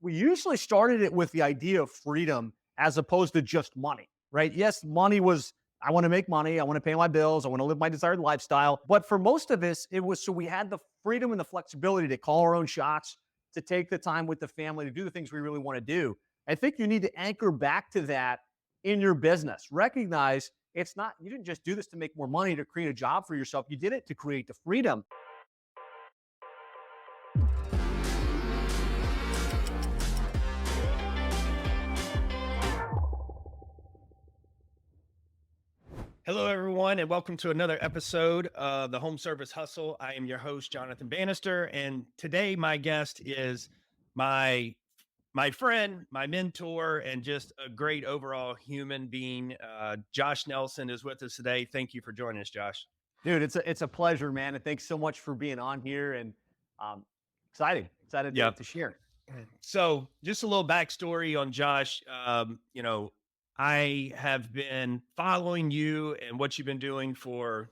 we usually started it with the idea of freedom as opposed to just money, right? Yes, money was, I want to make money. I want to pay my bills. I want to live my desired lifestyle. But for most of us, it was so we had the freedom and the flexibility to call our own shots, to take the time with the family, to do the things we really want to do. I think you need to anchor back to that in your business. Recognize it's not, you didn't just do this to make more money, to create a job for yourself. You did it to create the freedom. Hello, everyone, and welcome to another episode of the Home Service Hustle. I am your host, Jonathan Bannister, and today my guest is my friend, my mentor, and just a great overall human being. Josh Nelson is with us today. Thank you for joining us, Josh. Dude, it's a pleasure, man. And thanks so much for being on here. And excited Yeah. to share. So, just a little backstory on Josh. I have been following you and what you've been doing for,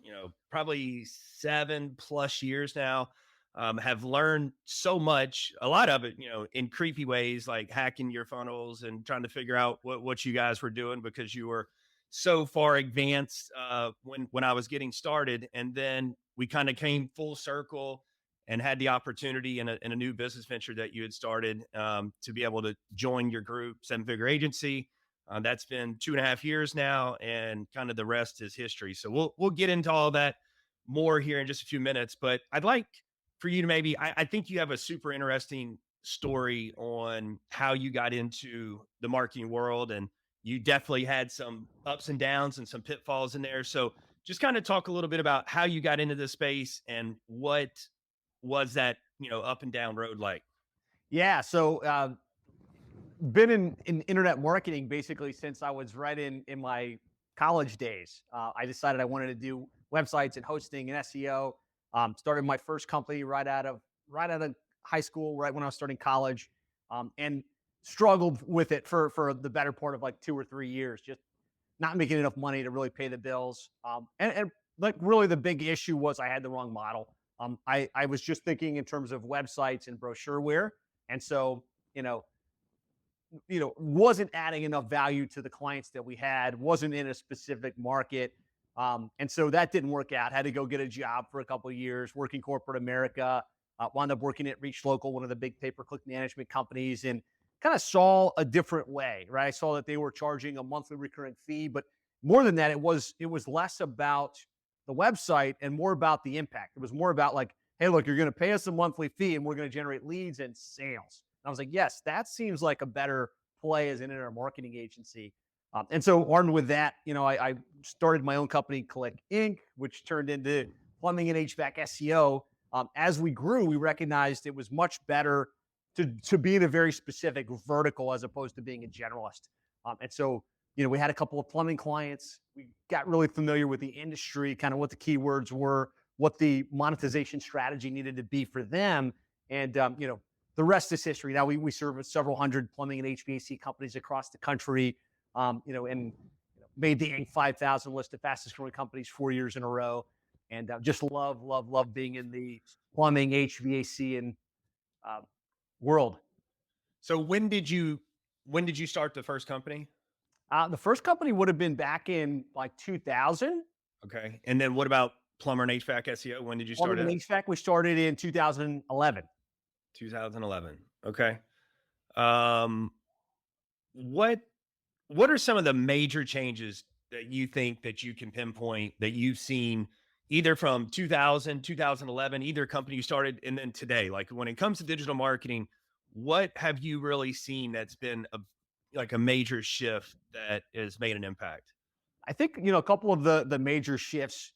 probably 7+ years now. Have learned so much, a lot of it, in creepy ways, like hacking your funnels and trying to figure out what you guys were doing because you were so far advanced when I was getting started. And then we kind of came full circle and had the opportunity in a new business venture that you had started to be able to join your group, Seven Figure Agency. That's been 2.5 years now, and kind of the rest is history. So we'll get into all that more here in just a few minutes. But I'd like for you to I think you have a super interesting story on how you got into the marketing world, and you definitely had some ups and downs and some pitfalls in there. So just kind of talk a little bit about how you got into this space and what was that, up and down road like. Yeah. So been in internet marketing basically since I was right in my college days. I decided I wanted to do websites and hosting and SEO. Started my first company right out of high school, right when I was starting college, and struggled with it for the better part of like 2 or 3 years, just not making enough money to really pay the bills. And like really the big issue was I had the wrong model. I was just thinking in terms of websites and brochureware, and so wasn't adding enough value to the clients that we had, wasn't in a specific market. And so that didn't work out. Had to go get a job for a couple of years, working corporate America, wound up working at Reach Local, one of the big pay-per-click management companies, and kind of saw a different way, right? I saw that they were charging a monthly recurring fee, but more than that, it was less about the website and more about the impact. It was more about like, hey, look, you're going to pay us a monthly fee and we're going to generate leads and sales. I was like, yes, that seems like a better play as an internet marketing agency. And so armed with that, I started my own company, Click Inc., which turned into plumbing and HVAC SEO. As we grew, we recognized it was much better to be in a very specific vertical as opposed to being a generalist. And so, we had a couple of plumbing clients. We got really familiar with the industry, kind of what the keywords were, what the monetization strategy needed to be for them. And, the rest is history. Now we service several hundred plumbing and HVAC companies across the country, and made the Inc. 5,000 list of fastest growing companies 4 years in a row. And just love being in the plumbing, HVAC, and world. So when did you start the first company? The first company would have been back in like 2000. Okay. And then what about plumber and HVAC SEO? When did you start Plumbing and it? HVAC, we started in 2011. 2011. Okay. Um, what what are some of the major changes that you think that you can pinpoint that you've seen either from 2000, 2011, either company you started and then today? Like when it comes to digital marketing, what have you really seen that's been a major shift that has made an impact? I think, a couple of the major shifts,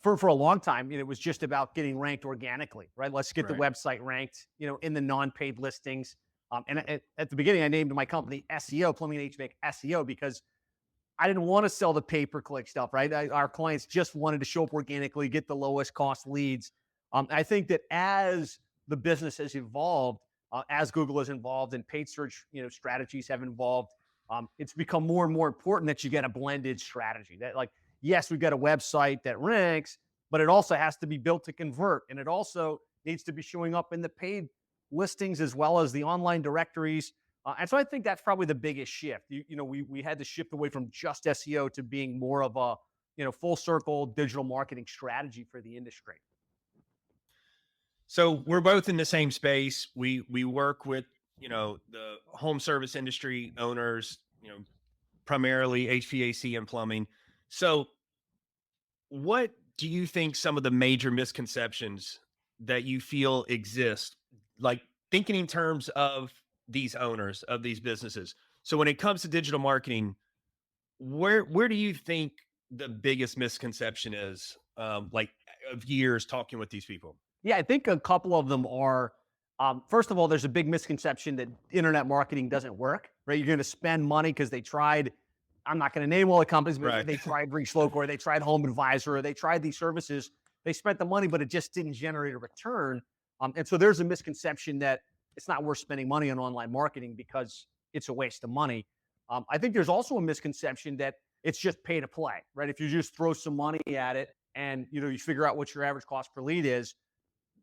for a long time, it was just about getting ranked organically, right? Let's get the Right. website ranked, in the non-paid listings. And at the beginning, I named my company SEO, Plumbing and HVAC SEO, because I didn't want to sell the pay-per-click stuff, right? Our clients just wanted to show up organically, get the lowest cost leads. I think that as the business has evolved, as Google has involved and paid search, strategies have evolved, it's become more and more important that you get a blended strategy. That like, yes, we've got a website that ranks, but it also has to be built to convert, and it also needs to be showing up in the paid listings as well as the online directories. And so I think that's probably the biggest shift. We had to shift away from just SEO to being more of a full circle digital marketing strategy for the industry. So we're both in the same space. We work with, the home service industry owners, primarily HVAC and plumbing. So what do you think some of the major misconceptions that you feel exist, like thinking in terms of these owners of these businesses? So when it comes to digital marketing, where do you think the biggest misconception is? Like of years talking with these people. Yeah, I think a couple of them are. First of all, there's a big misconception that internet marketing doesn't work, right? You're going to spend money because they tried. I'm not going to name all the companies, but Right. they tried Reach Local, or they tried Home Advisor, or they tried these services. They spent the money, but it just didn't generate a return. And so there's a misconception that it's not worth spending money on online marketing because it's a waste of money. I think there's also a misconception that it's just pay to play, right? If you just throw some money at it and you figure out what your average cost per lead is,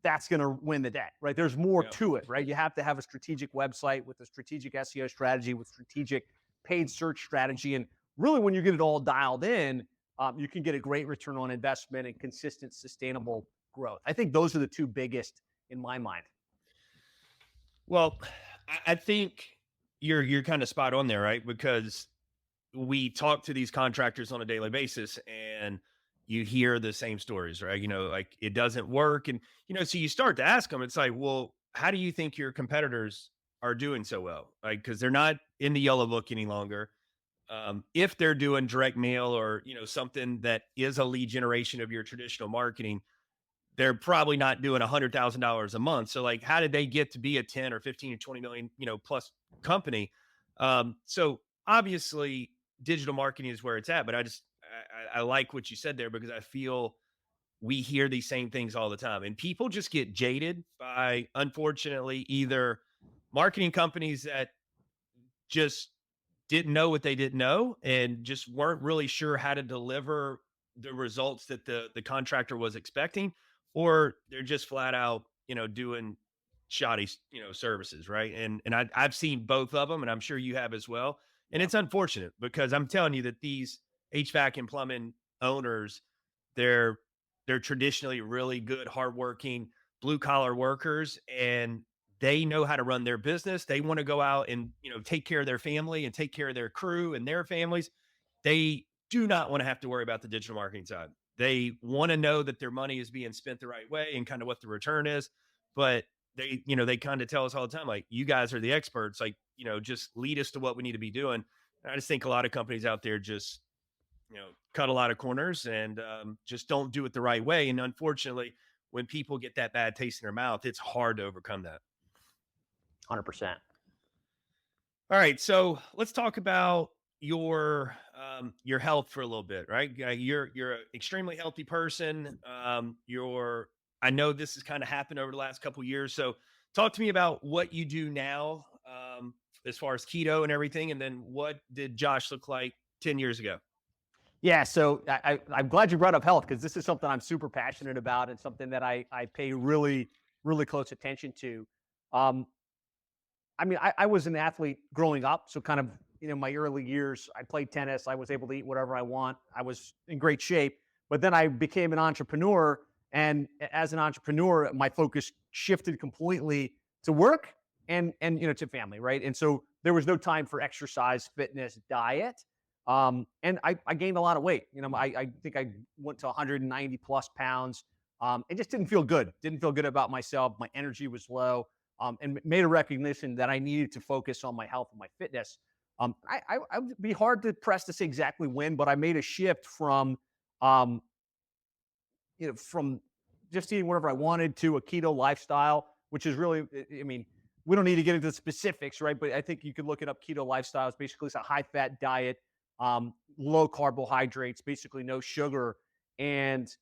that's going to win the day, right? There's more Yeah. to it, right? You have to have a strategic website with a strategic SEO strategy, with strategic paid search strategy. And really, when you get it all dialed in, you can get a great return on investment and consistent, sustainable growth. I think those are the two biggest in my mind. Well, I think you're kind of spot on there, right? Because we talk to these contractors on a daily basis and you hear the same stories, right? Like it doesn't work. And, so you start to ask them, it's like, well, how do you think your competitors are doing so well? Like, cause they're not in the yellow book any longer. If they're doing direct mail or, something that is a lead generation of your traditional marketing, they're probably not doing $100,000 a month. So like, how did they get to be a 10 or 15 or 20 million, plus company? So obviously digital marketing is where it's at, but I like what you said there because I feel we hear these same things all the time and people just get jaded by, unfortunately, either marketing companies that just didn't know what they didn't know and just weren't really sure how to deliver the results that the contractor was expecting, or they're just flat out, doing shoddy, services, right? And I've seen both of them, and I'm sure you have as well. And Yeah. it's unfortunate because I'm telling you that these HVAC and plumbing owners, they're they're traditionally really good, hardworking, blue collar workers, and they know how to run their business. They want to go out and take care of their family and take care of their crew and their families. They do not want to have to worry about the digital marketing side. They want to know that their money is being spent the right way and kind of what the return is. But they kind of tell us all the time, like, you guys are the experts, like, just lead us to what we need to be doing. And I just think a lot of companies out there just, cut a lot of corners and just don't do it the right way. And unfortunately, when people get that bad taste in their mouth, it's hard to overcome that. 100%. All right, so let's talk about your health for a little bit, right? You're an extremely healthy person. I know this has kind of happened over the last couple of years. So talk to me about what you do now, as far as keto and everything, and then what did Josh look like 10 years ago? Yeah, so I'm glad you brought up health because this is something I'm super passionate about and something that I pay really, really close attention to. Um, I mean, I was an athlete growing up, so kind of my early years, I played tennis. I was able to eat whatever I want. I was in great shape, but then I became an entrepreneur, and as an entrepreneur, my focus shifted completely to work and to family, right? And so there was no time for exercise, fitness, diet. And I gained a lot of weight. I think I went to 190 plus pounds. It just didn't feel good. Didn't feel good about myself. My energy was low, and made a recognition that I needed to focus on my health and my fitness. I would be hard to press to say exactly when, but I made a shift um, from just eating whatever I wanted to a keto lifestyle, which is really, I mean, we don't need to get into the specifics, right? But I think you could look it up. Keto lifestyle is basically it's a high fat diet, low carbohydrates, basically no sugar, and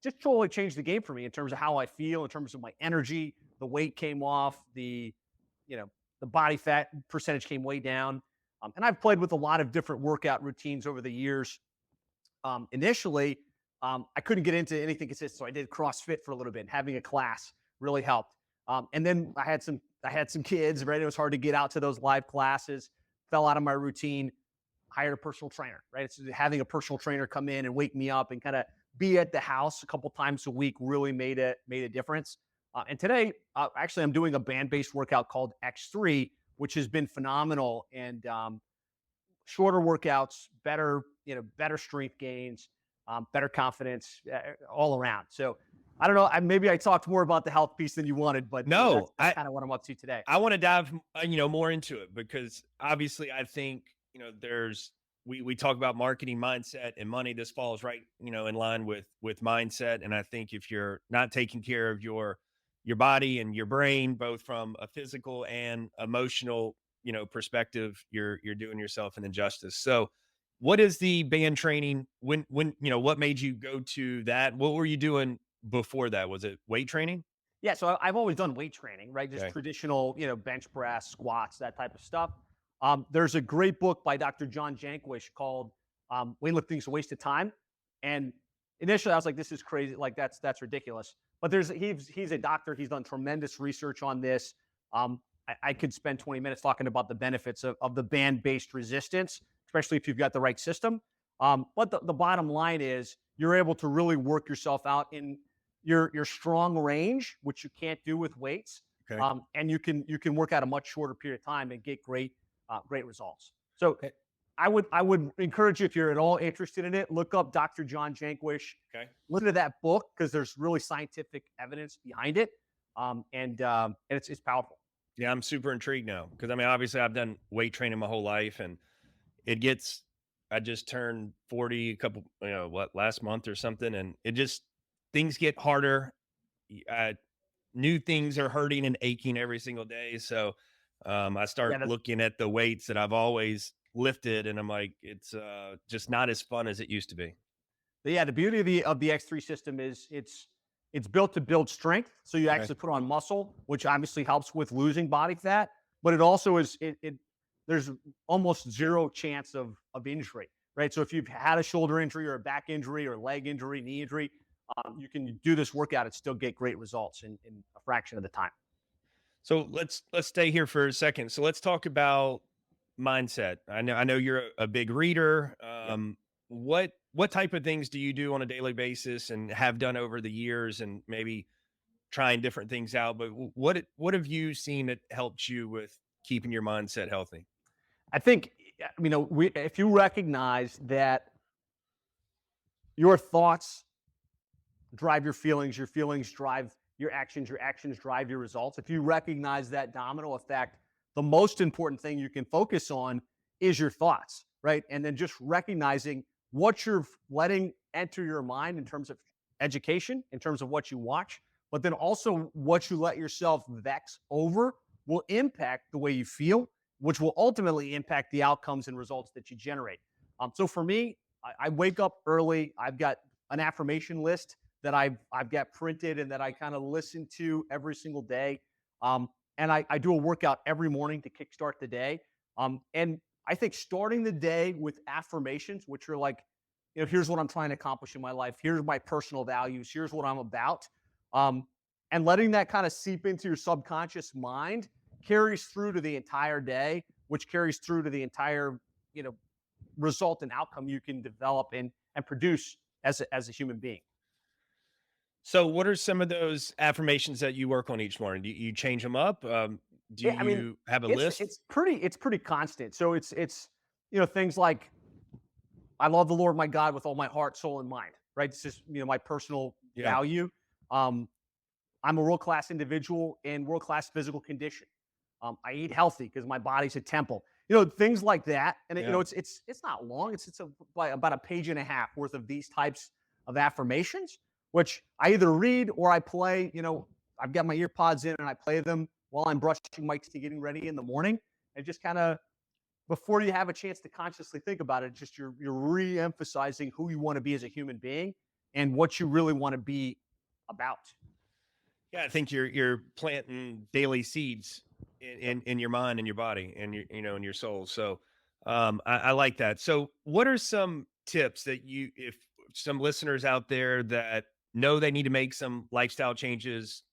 just totally changed the game for me in terms of how I feel, in terms of my energy. The weight came off, you know, the body fat percentage came way down. And I've played with a lot of different workout routines over the years. Initially, I couldn't get into anything consistent, so I did CrossFit for a little bit. Having a class really helped. And then I had some kids, right? It was hard to get out to those live classes, fell out of my routine, hired a personal trainer, right? It's having a personal trainer come in and wake me up and kind of be at the house a couple times a week really made a difference. And today, actually, I'm doing a band based workout called X3, which has been phenomenal and shorter workouts, better strength gains, better confidence, all around. So I don't know. Maybe I talked more about the health piece than you wanted, but that's No, that's kind of what I'm up to today. I want to dive, more into it because obviously I think, we talk about marketing mindset and money. This falls right, in line with mindset. And I think if you're not taking care of your body and your brain, both from a physical and emotional, perspective, you're doing yourself an injustice. So what is the band training? What made you go to that? What were you doing before that? Was it weight training? Yeah, so I've always done weight training, right? Just Okay. traditional, bench press, squats, that type of stuff. There's a great book by Dr. John Janquish called "Weightlifting is a Waste of Time," and initially I was like, "This is crazy! Like that's ridiculous." But he's a doctor. He's done tremendous research on this. I could spend 20 minutes talking about the benefits of the band-based resistance, especially if you've got the right system. But the bottom line is you're able to really work yourself out in your strong range, which you can't do with weights, Okay. and you can work out a much shorter period of time and get great results. So Okay. I would encourage you if you're at all interested in it, look up Dr. John Janquish, Okay. listen to that book because there's really scientific evidence behind it, and it's powerful. Yeah, I'm super intrigued now because I mean, obviously, I've done weight training my whole life, and it gets. I just turned 40 a couple, last month or something, and it just things get harder. New things are hurting and aching every single day. So I Yeah, start looking at the weights that I've always lifted, and I'm like, it's just not as fun as it used to be. the beauty of the X3 system is it's built to build strength. So you Okay. actually put on muscle, which obviously helps with losing body fat, but it also is it there's almost zero chance of injury, right? So if you've had a shoulder injury or a back injury or leg injury, knee injury, you can do this workout and still get great results in a fraction of the time. So let's stay here for a second. So let's talk about mindset. I know you're a big reader. Yep. What type of things do you do on a daily basis and have done over the years, and maybe trying different things out? But what have you seen that helps you with keeping your mindset healthy? I think if you recognize that your thoughts drive your feelings drive your actions drive your results. If you recognize that domino effect, the most important thing you can focus on is your thoughts, right? And then just recognizing what you're letting enter your mind in terms of education, in terms of what you watch, but then also what you let yourself vex over will impact the way you feel, which will ultimately impact the outcomes and results that you generate. So for me, I wake up early. I've got an affirmation list that I've got printed and that I kind of listen to every single day. And I do a workout every morning to kickstart the day. And I think starting the day with affirmations, which are like, here's what I'm trying to accomplish in my life. Here's my personal values. Here's what I'm about. Um, and letting that kind of seep into your subconscious mind carries through to the entire day, which carries through to the entire, you know, result and outcome you can develop and produce as a human being. So, what are some of those affirmations that you work on each morning? Do you change them up? Do Yeah, I mean, you have a it's list? it's pretty constant. So it's things like I love the Lord my God with all my heart, soul, and mind. Right. This is my personal Yeah, value. Um, I'm a world class individual in world class physical condition. I eat healthy because my body's a temple. Things like that. And yeah. it's not long. About a page and a half worth of these types of affirmations, which I either read or I play. I've got my ear pods in and I play them while I'm brushing my teeth, getting ready in the morning, and just kind of before you have a chance to consciously think about it, just you're re-emphasizing who you want to be as a human being and what you really want to be about. Yeah, I think you're planting daily seeds in your mind and your body and your in your soul. So I like that. So what are some tips that if some listeners out there that know they need to make some lifestyle changes.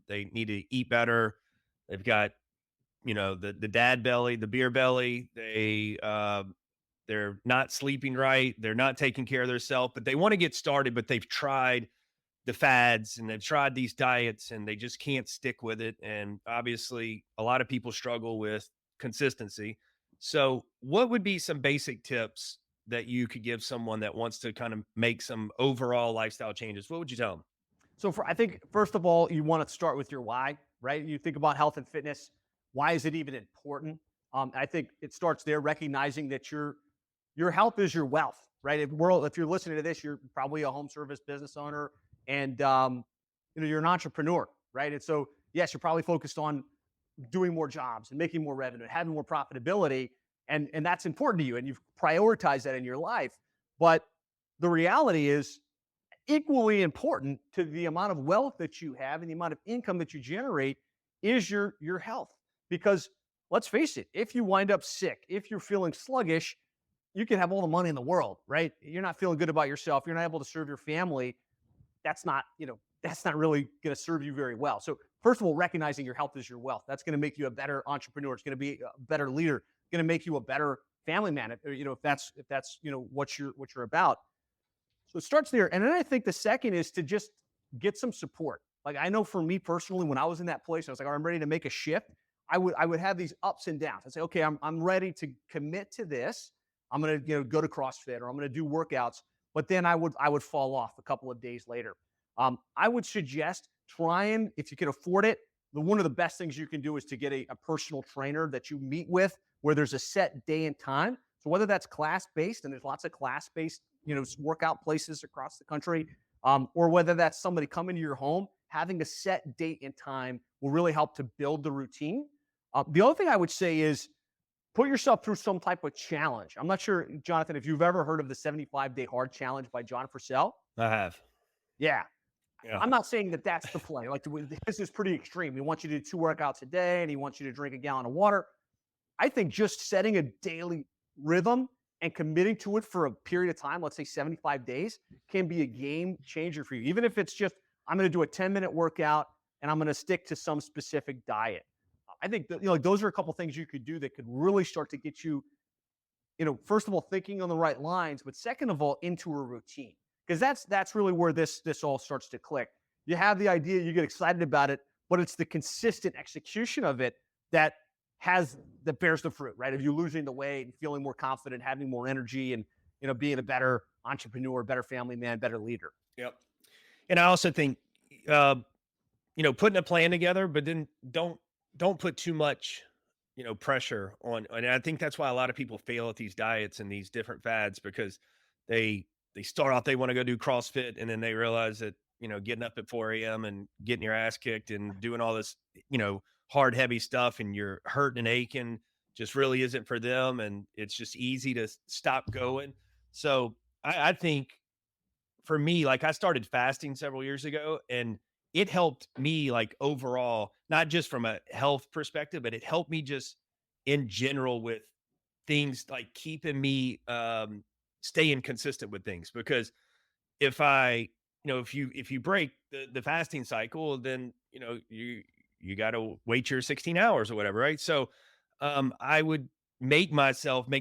They need to eat better. They've got, the dad belly, the beer belly. They're not sleeping right. They're not taking care of themselves, but they want to get started, but they've tried the fads and they've tried these diets and they just can't stick with it. And obviously, a lot of people struggle with consistency. So, what would be some basic tips that you could give someone that wants to kind of make some overall lifestyle changes? What would you tell them? So I think first of all, you want to start with your why, right? You think about health and fitness. Why is it even important? I think it starts there, recognizing that your health is your wealth, right? If you're listening to this, you're probably a home service business owner, and you're an entrepreneur, right? And so yes, you're probably focused on doing more jobs and making more revenue, and having more profitability, and that's important to you, and you've prioritized that in your life. But the reality is equally important to the amount of wealth that you have and the amount of income that you generate is your health. Because let's face it, if you wind up sick, if you're feeling sluggish, you can have all the money in the world, right? You're not feeling good about yourself. You're not able to serve your family. That's not really going to serve you very well. So first of all, recognizing your health is your wealth. That's going to make you a better entrepreneur. It's going to be a better leader. Going to make you a better family man. If that's what you're about. So it starts there. And then I think the second is to just get some support. Like I know for me personally, when I was in that place, I was like, I'm ready to make a shift. I would have these ups and downs. I'd say, okay, I'm ready to commit to this. I'm gonna go to CrossFit or I'm gonna do workouts. But then I would fall off a couple of days later. I would suggest trying, if you can afford it, one of the best things you can do is to get a personal trainer that you meet with where there's a set day and time. So whether that's class based, and there's lots of class based workout places across the country, or whether that's somebody coming to your home, having a set date and time will really help to build the routine. The other thing I would say is put yourself through some type of challenge. I'm not sure, Jonathan, if you've ever heard of the 75-day hard challenge by John Purcell. I have. Yeah. Yeah. I'm not saying that that's the play. Like this is pretty extreme. He wants you to do 2 workouts a day and he wants you to drink a gallon of water. I think just setting a daily rhythm and committing to it for a period of time, let's say 75 days, can be a game changer for you. Even if it's just, I'm going to do a 10-minute workout and I'm going to stick to some specific diet. I think that, those are a couple things you could do that could really start to get you, first of all, thinking on the right lines, but second of all, into a routine. Because that's really where this all starts to click. You have the idea, you get excited about it, but it's the consistent execution of it that bears the fruit, right? Of you losing the weight and feeling more confident, having more energy, and being a better entrepreneur, better family man, better leader. Yep. And I also think, uh, putting a plan together, but then don't put too much, pressure on. And I think that's why a lot of people fail at these diets and these different fads because they they start off they want to go do CrossFit and then they realize that getting up at 4 a.m. and getting your ass kicked and doing all this hard heavy stuff and you're hurting and aching just really isn't for them and it's just easy to stop going. So I think for me, like I started fasting several years ago and it helped me like overall, not just from a health perspective, but it helped me just in general with things like keeping me staying consistent with things because if I, if you break the fasting cycle, then you got to wait your 16 hours or whatever, right? So I would make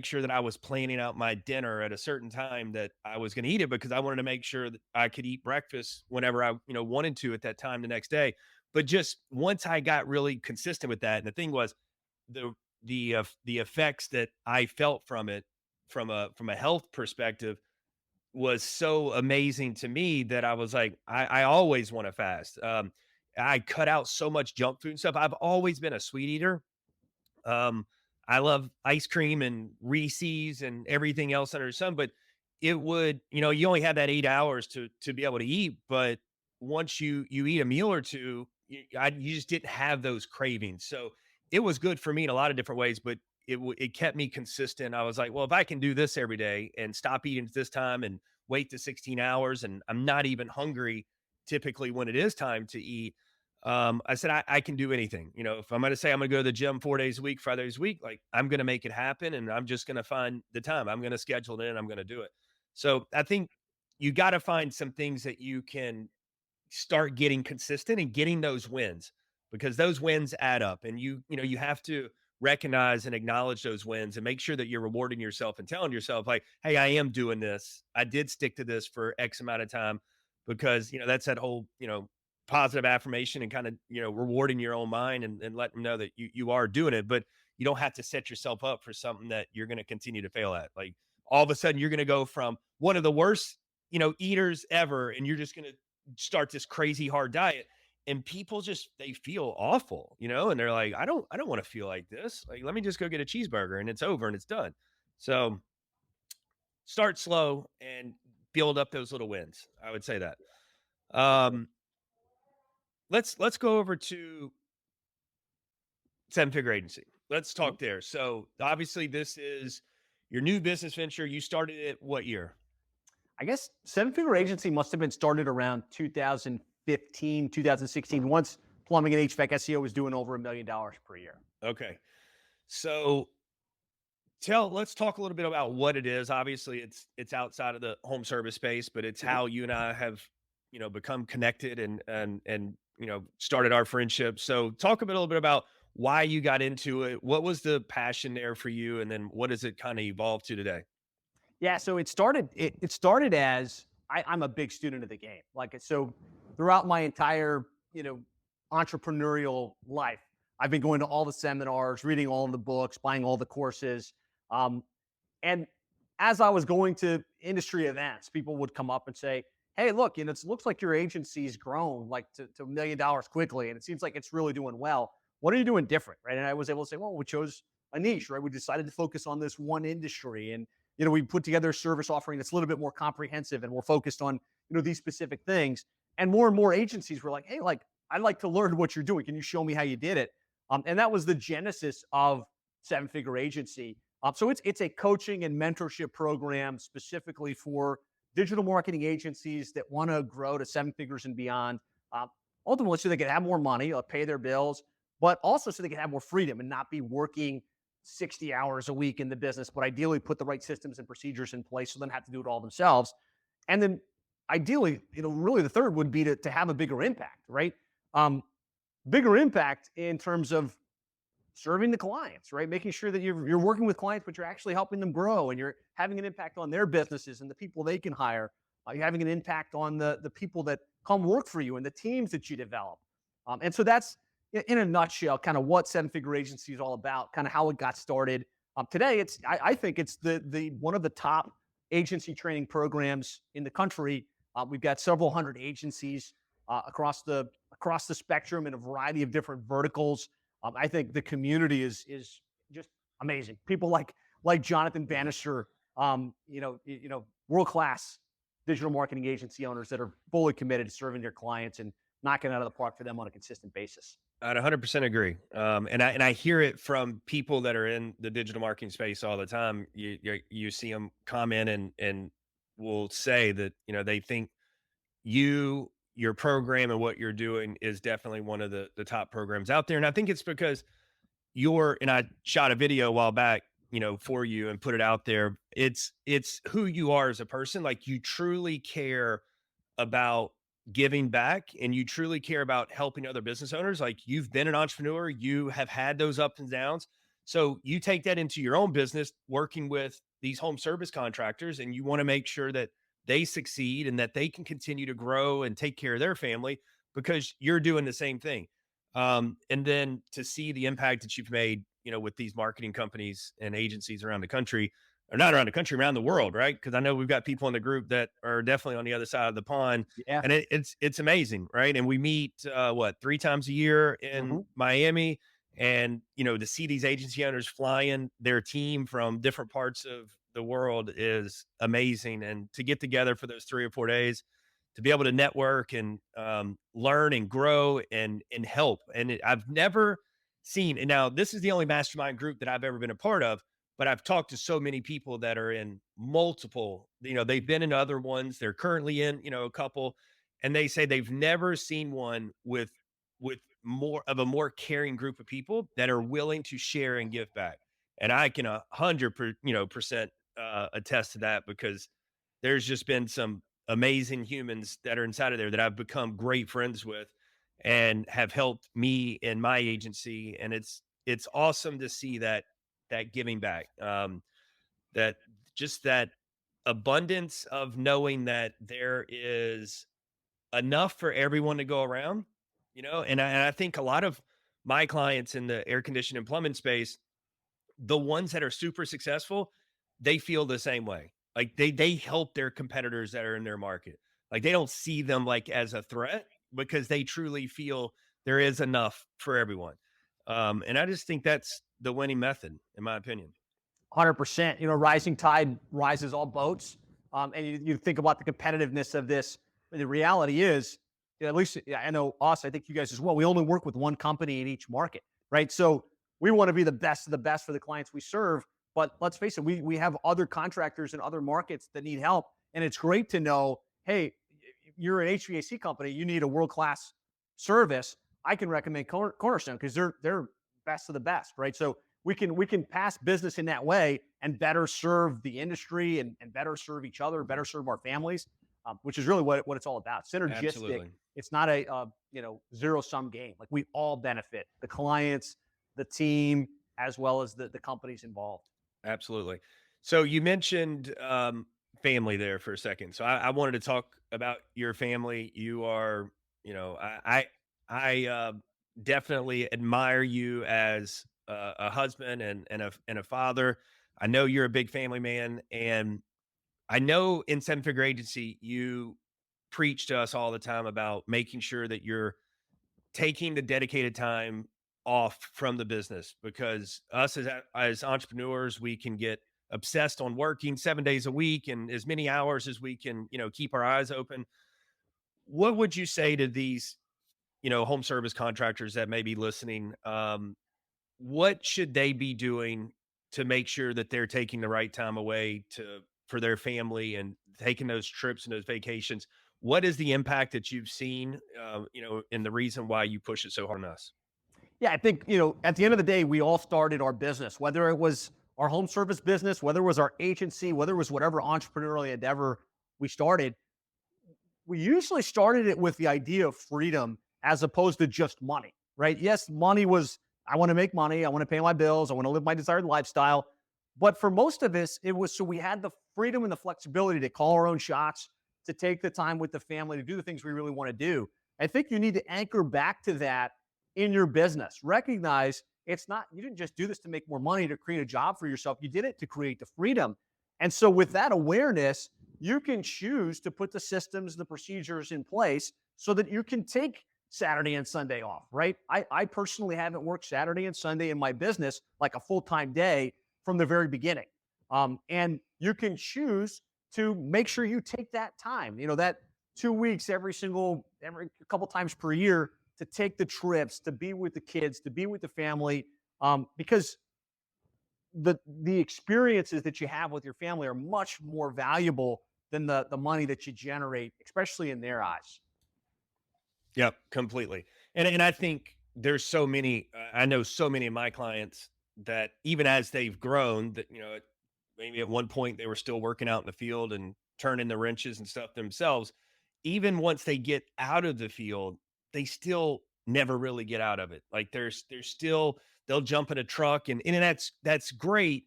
sure that I was planning out my dinner at a certain time that I was going to eat it because I wanted to make sure that I could eat breakfast whenever I, wanted to at that time the next day. But just once I got really consistent with that, and the thing was the the effects that I felt from it from a health perspective was so amazing to me that I was like, I always want to fast. I cut out so much junk food and stuff. I've always been a sweet eater. Um, I love ice cream and Reese's and everything else under the sun, but it would, you only had that 8 hours to be able to eat. But once you eat a meal or two, you just didn't have those cravings. So it was good for me in a lot of different ways, but it kept me consistent. I was like, well, if I can do this every day and stop eating at this time and wait the 16 hours, and I'm not even hungry typically when it is time to eat. I said, I can do anything. If I'm going to say I'm going to go to the gym 4 days a week, 5 days a week, like I'm going to make it happen and I'm just going to find the time. I'm going to schedule it in. I'm going to do it. So I think you got to find some things that you can start getting consistent and getting those wins, because those wins add up, and you have to recognize and acknowledge those wins and make sure that you're rewarding yourself and telling yourself like, hey, I am doing this, I did stick to this for X amount of time, because that's that whole positive affirmation and kind of rewarding your own mind, and letting them know that you are doing it. But you don't have to set yourself up for something that you're going to continue to fail at. Like, all of a sudden you're going to go from one of the worst eaters ever, and you're just going to start this crazy hard diet, and people just, they feel awful, and they're like, I don't want to feel like this. Like, let me just go get a cheeseburger and it's over and it's done. So start slow and build up those little wins. I would say that. Um, let's go over to seven figure agency. Let's Mhm. talk there. So obviously this is your new business venture. You started it what year? I guess seven figure agency must have been started around 2015, 2016, once plumbing and HVAC SEO was doing over $1 million per year. Okay. So let's talk a little bit about what it is. Obviously, it's outside of the home service space, but it's Mhm. how you and I have, become connected, and started our friendship. So talk a little bit about why you got into it. What was the passion there for you? And then what does it kind of evolve to today? Yeah, so it started as I'm a big student of the game. Like so, throughout my entire entrepreneurial life, I've been going to all the seminars, reading all of the books, buying all the courses. Um, and as I was going to industry events, people would come up and say, "Hey, look, it looks like your agency's grown like to $1 million quickly, and it seems like it's really doing well. What are you doing different?" Right? And I was able to say, "Well, we chose a niche, right? We decided to focus on this one industry, and we put together a service offering that's a little bit more comprehensive, and we're focused on these specific things." And more agencies were like, "Hey, like I'd like to learn what you're doing. Can you show me how you did it?" And that was the genesis of Seven Figure Agency. So it's a coaching and mentorship program specifically for digital marketing agencies that want to grow to seven figures and beyond. Uh, Ultimately, so they can have more money, pay their bills, but also so they can have more freedom and not be working 60 hours a week in the business, but ideally put the right systems and procedures in place so they don't have to do it all themselves. And then ideally, really the third would be to have a bigger impact, right? Um, Bigger impact in terms of serving the clients, right? Making sure that you're working with clients, but you're actually helping them grow and you're having an impact on their businesses and the people they can hire. You're having an impact on the people that come work for you and the teams that you develop. And so that's in a nutshell, kind of what Seven Figure Agency is all about, kind of how it got started. Today, I think it's the one of the top agency training programs in the country. We've got several hundred agencies across the spectrum in a variety of different verticals. I think the community is just amazing. People like Jonathan Bannister, world class digital marketing agency owners that are fully committed to serving their clients and knocking it out of the park for them on a consistent basis. I'd 100% agree. And I hear it from people that are in the digital marketing space all the time. You see them comment and will say that they think your program and what you're doing is definitely one of the top programs out there. And I think it's because and I shot a video a while back, for you and put it out there. It's who you are as a person. Like, you truly care about giving back, and you truly care about helping other business owners. Like, you've been an entrepreneur, you have had those ups and downs. So you take that into your own business, working with these home service contractors, and you want to make sure that they succeed and that they can continue to grow and take care of their family, because you're doing the same thing. And then to see the impact that you've made, with these marketing companies and agencies around the country, or not around the country, around the world, right? Because I know we've got people in the group that are definitely on the other side of the pond, Yeah. and it's amazing, right? And we meet what, 3 times a year in Hmm. Miami, and to see these agency owners flying their team from different parts of the world is amazing. And to get together for those 3 or 4 days, to be able to network and learn and grow and help. And I've never seen, and now this is the only mastermind group that I've ever been a part of, but I've talked to so many people that are in multiple, they've been in other ones, they're currently in, a couple, and they say they've never seen one with more caring group of people that are willing to share and give back. And I can 100% attest to that, because there's just been some amazing humans that are inside of there that I've become great friends with and have helped me in my agency. And it's awesome to see that giving back. That just that abundance of knowing that there is enough for everyone to go around, and I think a lot of my clients in the air conditioning and plumbing space, the ones that are super successful, they feel the same way. Like they help their competitors that are in their market. Like they don't see them like as a threat because they truly feel there is enough for everyone. And I just think that's the winning method, in my opinion. 100%. Rising tide rises all boats. And you think about the competitiveness of this. The reality is, at least I know us, I think you guys as well, we only work with one company in each market, right? So we want to be the best of the best for the clients we serve. But let's face it, we have other contractors in other markets that need help. And it's great to know, hey, you're an HVAC company, you need a world class service. I can recommend Cornerstone because they're best of the best, right? So we can pass business in that way and better serve the industry and better serve each other, better serve our families, which is really what it's all about. Synergistic. Absolutely. It's not a zero sum game. Like we all benefit, the clients, the team, as well as the companies involved. Absolutely. So you mentioned family there for a second. So I wanted to talk about your family. You are, I definitely admire you as a husband and a father. I know you're a big family man, and I know in Seven Figure Agency you preach to us all the time about making sure that you're taking the dedicated time off from the business because us as entrepreneurs, we can get obsessed on working 7 days a week and as many hours as we can, keep our eyes open. What would you say to these, home service contractors that may be listening? What should they be doing to make sure that they're taking the right time away for their family and taking those trips and those vacations? What is the impact that you've seen, and the reason why you push it so hard on us? Yeah, I think, at the end of the day, we all started our business, whether it was our home service business, whether it was our agency, whether it was whatever entrepreneurial endeavor we started. We usually started it with the idea of freedom as opposed to just money, right? Yes, money was, I want to make money. I want to pay my bills. I want to live my desired lifestyle. But for most of us, it was so we had the freedom and the flexibility to call our own shots, to take the time with the family, to do the things we really want to do. I think you need to anchor back to that in your business. Recognize it's not, you didn't just do this to make more money, to create a job for yourself. You did it to create the freedom. And so, with that awareness, you can choose to put the systems, the procedures in place so that you can take Saturday and Sunday off, right? I personally haven't worked Saturday and Sunday in my business like a full time day from the very beginning. And you can choose to make sure you take that time, that 2 weeks every couple times per year to take the trips, to be with the kids, to be with the family, because the experiences that you have with your family are much more valuable than the money that you generate, especially in their eyes. Yep, completely. And I think there's so many. I know so many of my clients that even as they've grown, that maybe at one point they were still working out in the field and turning the wrenches and stuff themselves. Even once they get out of the field, they still never really get out of it. Like there's still they'll jump in a truck and that's great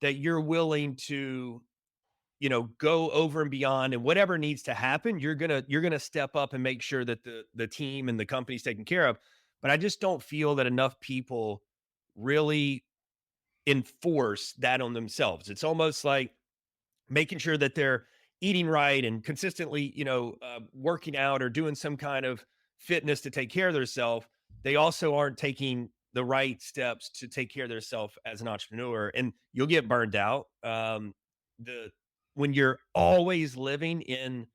that you're willing to go over and beyond and whatever needs to happen, you're gonna step up and make sure that the team and the company's taken care of. But I just don't feel that enough people really enforce that on themselves. It's almost like making sure that they're eating right and consistently, working out or doing some kind of fitness to take care of themselves. They also aren't taking the right steps to take care of themselves as an entrepreneur, and you'll get burned out. The When you're always living in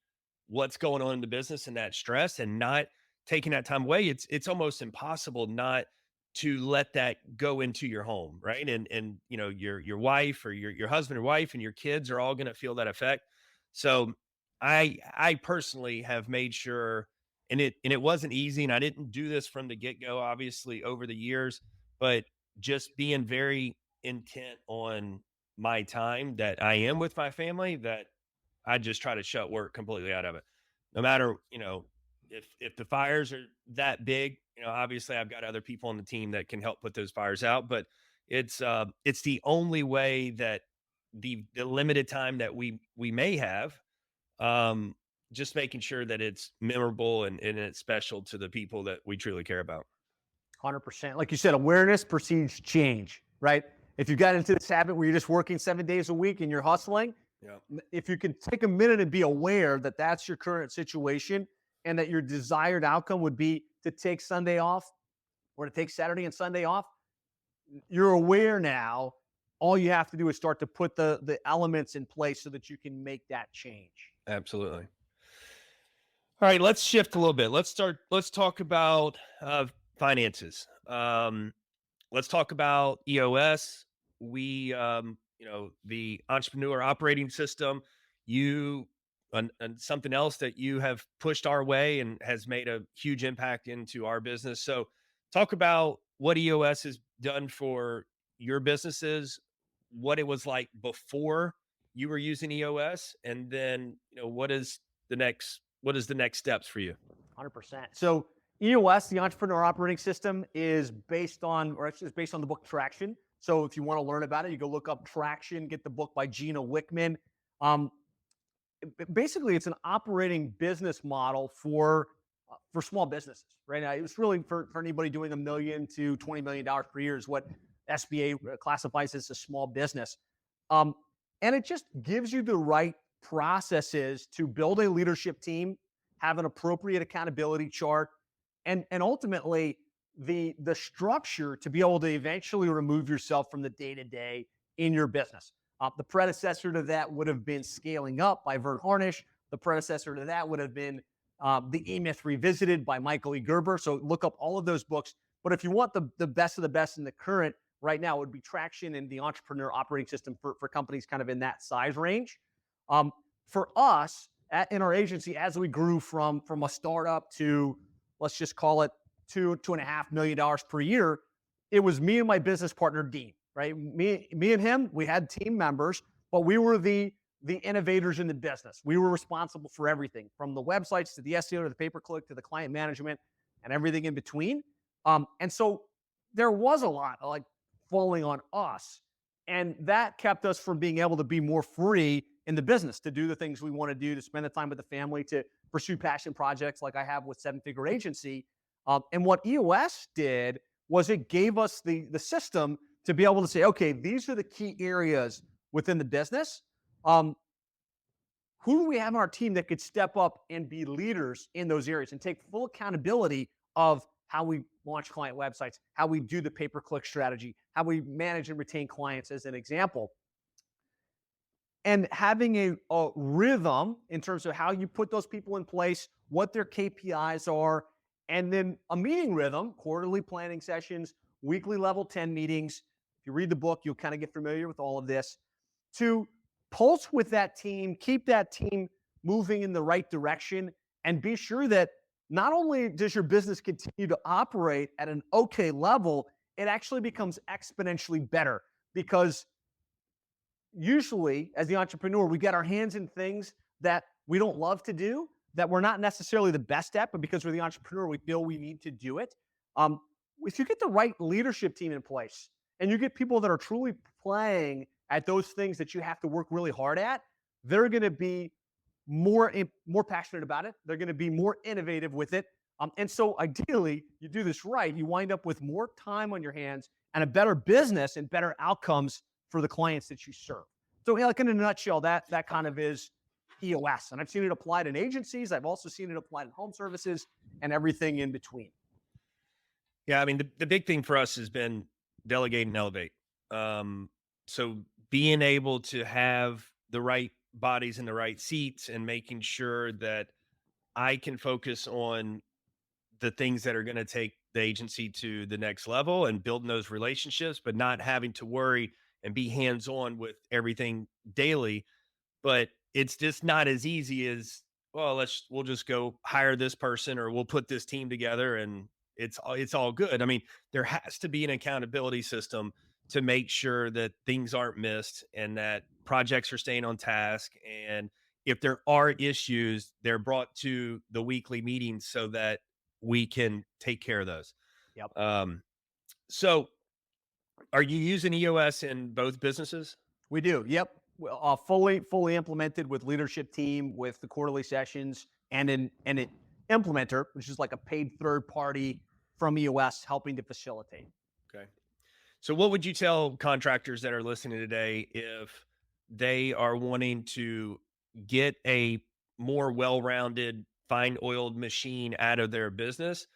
what's going on in the business and that stress and not taking that time away, it's almost impossible not to let that go into your home, right? And your wife or your husband or wife and your kids are all going to feel that effect. So I personally have made sure, and it wasn't easy, and I didn't do this from the get go, obviously over the years, but just being very intent on my time that I am with my family, that I just try to shut work completely out of it. No matter, if the fires are that big, obviously I've got other people on the team that can help put those fires out, but it's the only way that the limited time that we may have, um, just making sure that it's memorable and it's special to the people that we truly care about. 100%. Like you said, awareness precedes change, right? If you got into this habit where you're just working 7 days a week and you're hustling, Yeah, if you can take a minute and be aware that that's your current situation and that your desired outcome would be to take Sunday off or to take Saturday and Sunday off, you're aware now. All you have to do is start to put the elements in place so that you can make that change. absolutely. All right, let's shift a little bit. Let's talk about finances. Let's talk about EOS. The entrepreneur operating system. You and something else that you have pushed our way and has made a huge impact into our business. So, talk about what EOS has done for your businesses, what it was like before you were using EOS, and then what is the next steps for you? 100%. So EOS, the Entrepreneur Operating System, is based on, or it's based on the book Traction. So if you want to learn about it, you go look up Traction, get the book by Gina Wickman. Um, Basically, it's an operating business model for small businesses. Right now, it's really for anybody doing $1 million to $20 million per year is what SBA classifies as a small business. Um, and it just gives you the right processes to build a leadership team, have an appropriate accountability chart, and ultimately the structure to be able to eventually remove yourself from the day to day in your business. The predecessor to that would have been Scaling Up by Vert Harnish. The predecessor to that would have been The E Myth Revisited by Michael E. Gerber. So look up all of those books. But if you want the best of the best in the current right now, it would be Traction and the Entrepreneur Operating System for companies kind of in that size range. For us in our agency, as we grew from a startup to, let's just call it $2.5 million per year, it was me and my business partner Dean. Right, me and him, we had team members, but we were the innovators in the business. We were responsible for everything from the websites to the SEO to the pay-per-click to the client management and everything in between. And so there was a lot like falling on us, and that kept us from being able to be more free in the business to do the things we want to do, to spend the time with the family, to pursue passion projects like I have with Seven Figure Agency. And what EOS did was it gave us the system to be able to say, okay, these are the key areas within the business. Um, who do we have on our team that could step up and be leaders in those areas and take full accountability of how we launch client websites, how we do the pay-per-click strategy, how we manage and retain clients, as an example. And having a rhythm in terms of how you put those people in place, what their KPIs are, and then a meeting rhythm, quarterly planning sessions, weekly level 10 meetings. If you read the book, you'll kind of get familiar with all of this. To pulse with that team, keep that team moving in the right direction, and be sure that not only does your business continue to operate at an okay level, it actually becomes exponentially better because usually as the entrepreneur, we get our hands in things that we don't love to do, that we're not necessarily the best at, but because we're the entrepreneur, we feel we need to do it. Um, if you get the right leadership team in place and you get people that are truly playing at those things that you have to work really hard at, they're going to be more passionate about it. They're going to be more innovative with it. And so ideally, you do this right, you wind up with more time on your hands and a better business and better outcomes for the clients that you serve. So, like in a nutshell, that kind of is EOS. And I've seen it applied in agencies. I've also seen it applied in home services and everything in between. Yeah, I mean, the big thing for us has been delegate and elevate. So being able to have the right bodies in the right seats and making sure that I can focus on the things that are going to take the agency to the next level and building those relationships, but not having to worry and be hands on with everything daily. But it's just not as easy as, well, we'll just go hire this person or we'll put this team together and it's all good. I mean, there has to be an accountability system to make sure that things aren't missed and that projects are staying on task and if there are issues, they're brought to the weekly meetings so that we can take care of those. Yep. Um, so are you using EOS in both businesses? We do. Yep. Well, fully implemented with leadership team, with the quarterly sessions, and an implementer, which is like a paid third party from EOS helping to facilitate. Okay. So what would you tell contractors that are listening today if they are wanting to get a more well-rounded, fine-oiled machine out of their business?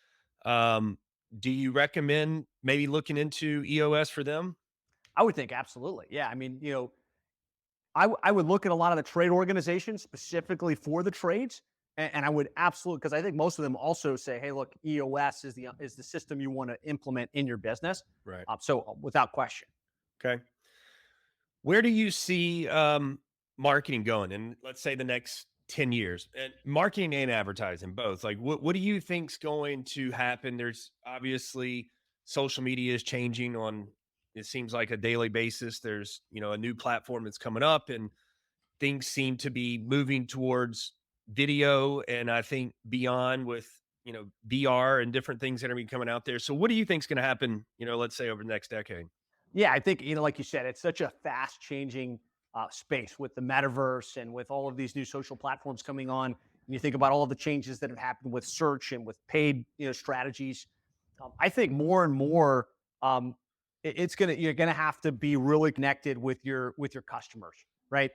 Um, do you recommend maybe looking into EOS for them? I would think absolutely. Yeah. I mean, I would look at a lot of the trade organizations specifically for the trades, and I would absolutely, because I think most of them also say, hey, look, EOS is the system you want to implement in your business. Right. So without question. Okay. Where do you see marketing going in, let's say, the next 10 years? And marketing and advertising, both. Like, what do you think's going to happen? There's obviously social media is changing on, it seems like a daily basis. There's, a new platform that's coming up, and things seem to be moving towards video. And I think beyond with, VR and different things that are coming out there. So, what do you think's going to happen, let's say over the next decade? Yeah, I think, like you said, it's such a fast changing space with the metaverse and with all of these new social platforms coming on. And you think about all of the changes that have happened with search and with paid, strategies. I think more and more, you're gonna have to be really connected with your customers, right?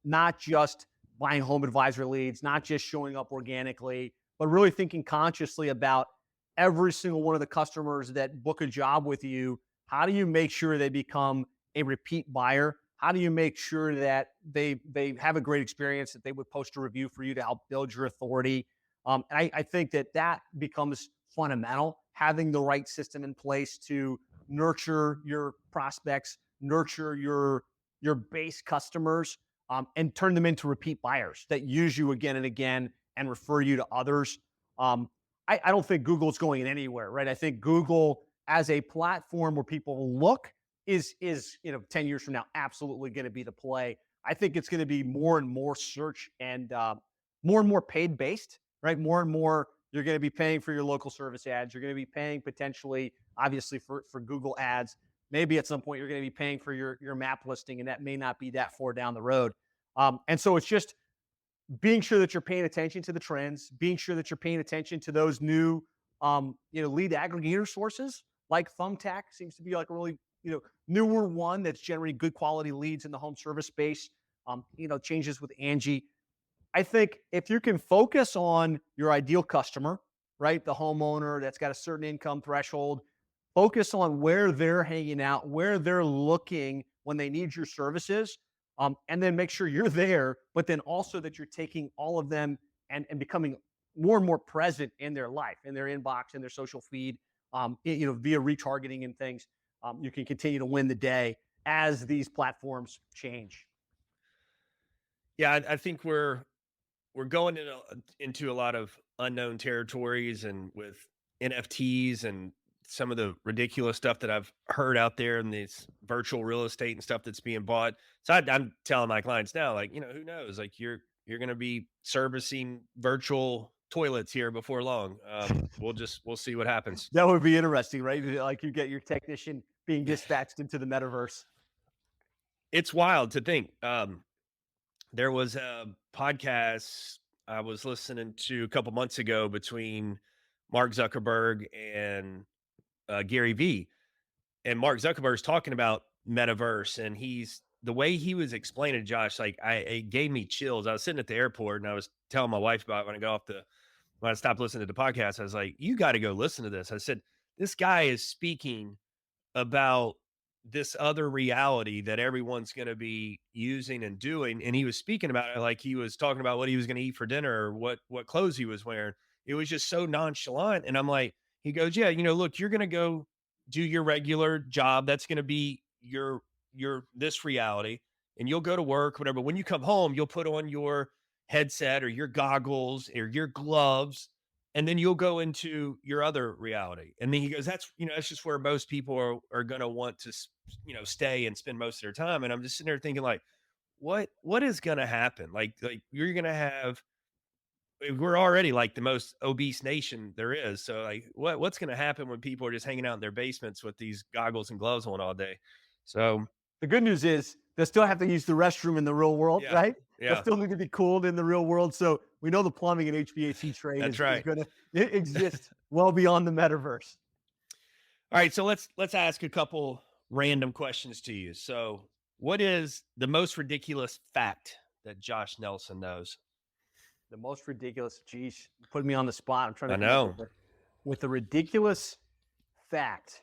Not just buying home advisor leads, not just showing up organically, but really thinking consciously about every single one of the customers that book a job with you. How do you make sure they become a repeat buyer? How do you make sure that they have a great experience, that they would post a review for you to help build your authority? I think that becomes fundamental. Having the right system in place to nurture your prospects, nurture your base customers, and turn them into repeat buyers that use you again and again and refer you to others. I don't think Google's going anywhere, right? I think Google as a platform where people look is 10 years from now absolutely going to be the play. I think it's going to be more and more search and more paid based, right? More and more you're going to be paying for your local service ads. You're going to be paying potentially, obviously, for Google ads. Maybe at some point you're going to be paying for your map listing, and that may not be that far down the road. And so it's just being sure that you're paying attention to the trends, being sure that you're paying attention to those new, lead aggregator sources like Thumbtack seems to be like a really, newer one that's generating good quality leads in the home service space. Changes with Angie. I think if you can focus on your ideal customer, right, the homeowner that's got a certain income threshold, focus on where they're hanging out, where they're looking when they need your services, and then make sure you're there, but then also that you're taking all of them and becoming more and more present in their life, in their inbox, in their social feed, via retargeting and things. You can continue to win the day as these platforms change. Yeah, I think we're going into a lot of unknown territories, and with NFTs and some of the ridiculous stuff that I've heard out there, and this virtual real estate and stuff that's being bought. So I'm telling my clients now, like, who knows? Like, you're going to be servicing virtual toilets here before long. We'll see what happens. That would be interesting, right? Like you get your technician being dispatched into the metaverse. It's wild to think. There was a podcast I was listening to a couple months ago between Mark Zuckerberg and Gary Vee. And Mark Zuckerberg's talking about metaverse, and he's the way he was explaining, Josh, like it gave me chills. I was sitting at the airport and I was telling my wife about it when I stopped listening to the podcast. I was like, you got to go listen to this. I said, this guy is speaking about this other reality that everyone's going to be using and doing. And he was speaking about it like he was talking about what he was going to eat for dinner or what clothes he was wearing. It was just so nonchalant. And I'm like, he goes, yeah, look, you're going to go do your regular job. That's going to be your this reality, and you'll go to work, whatever. But when you come home, you'll put on your headset or your goggles or your gloves, and then you'll go into your other reality. And then he goes, that's just where most people are going to want to, stay and spend most of their time. And I'm just sitting there thinking, like, what is going to happen? Like you're going to have we're already like the most obese nation there is. So like what's going to happen when people are just hanging out in their basements with these goggles and gloves on all day? So, The good news is they still have to use the restroom in the real world, yeah. right? They'll Yeah. still need to be cooled in the real world. So we know the plumbing and HVAC trade That's is right. going to exist well beyond the metaverse. All right, so let's ask a couple random questions to you. So, what is the most ridiculous fact that Josh Nelson knows? The most ridiculous, geez, put me on the spot. I'm trying to I come up know. with a ridiculous fact.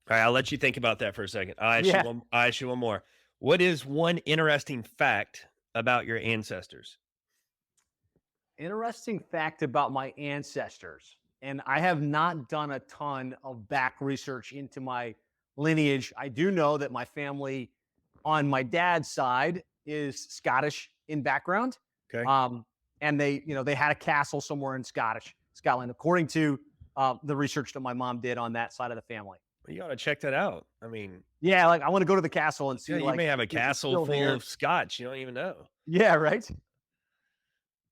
All right, I'll let you think about that for a second. Yeah. I'll ask you one more. What is one interesting fact about your ancestors? Interesting fact about my ancestors. And I have not done a ton of back research into my lineage. I do know that my family on my dad's side is Scottish in background. Okay. Um, and they had a castle somewhere in Scotland, according to the research that my mom did on that side of the family. Well, you ought to check that out. I mean, Yeah, like I want to go to the castle and yeah, see you like may have a is it castle still full there? of scotch. You don't even know. Yeah, right.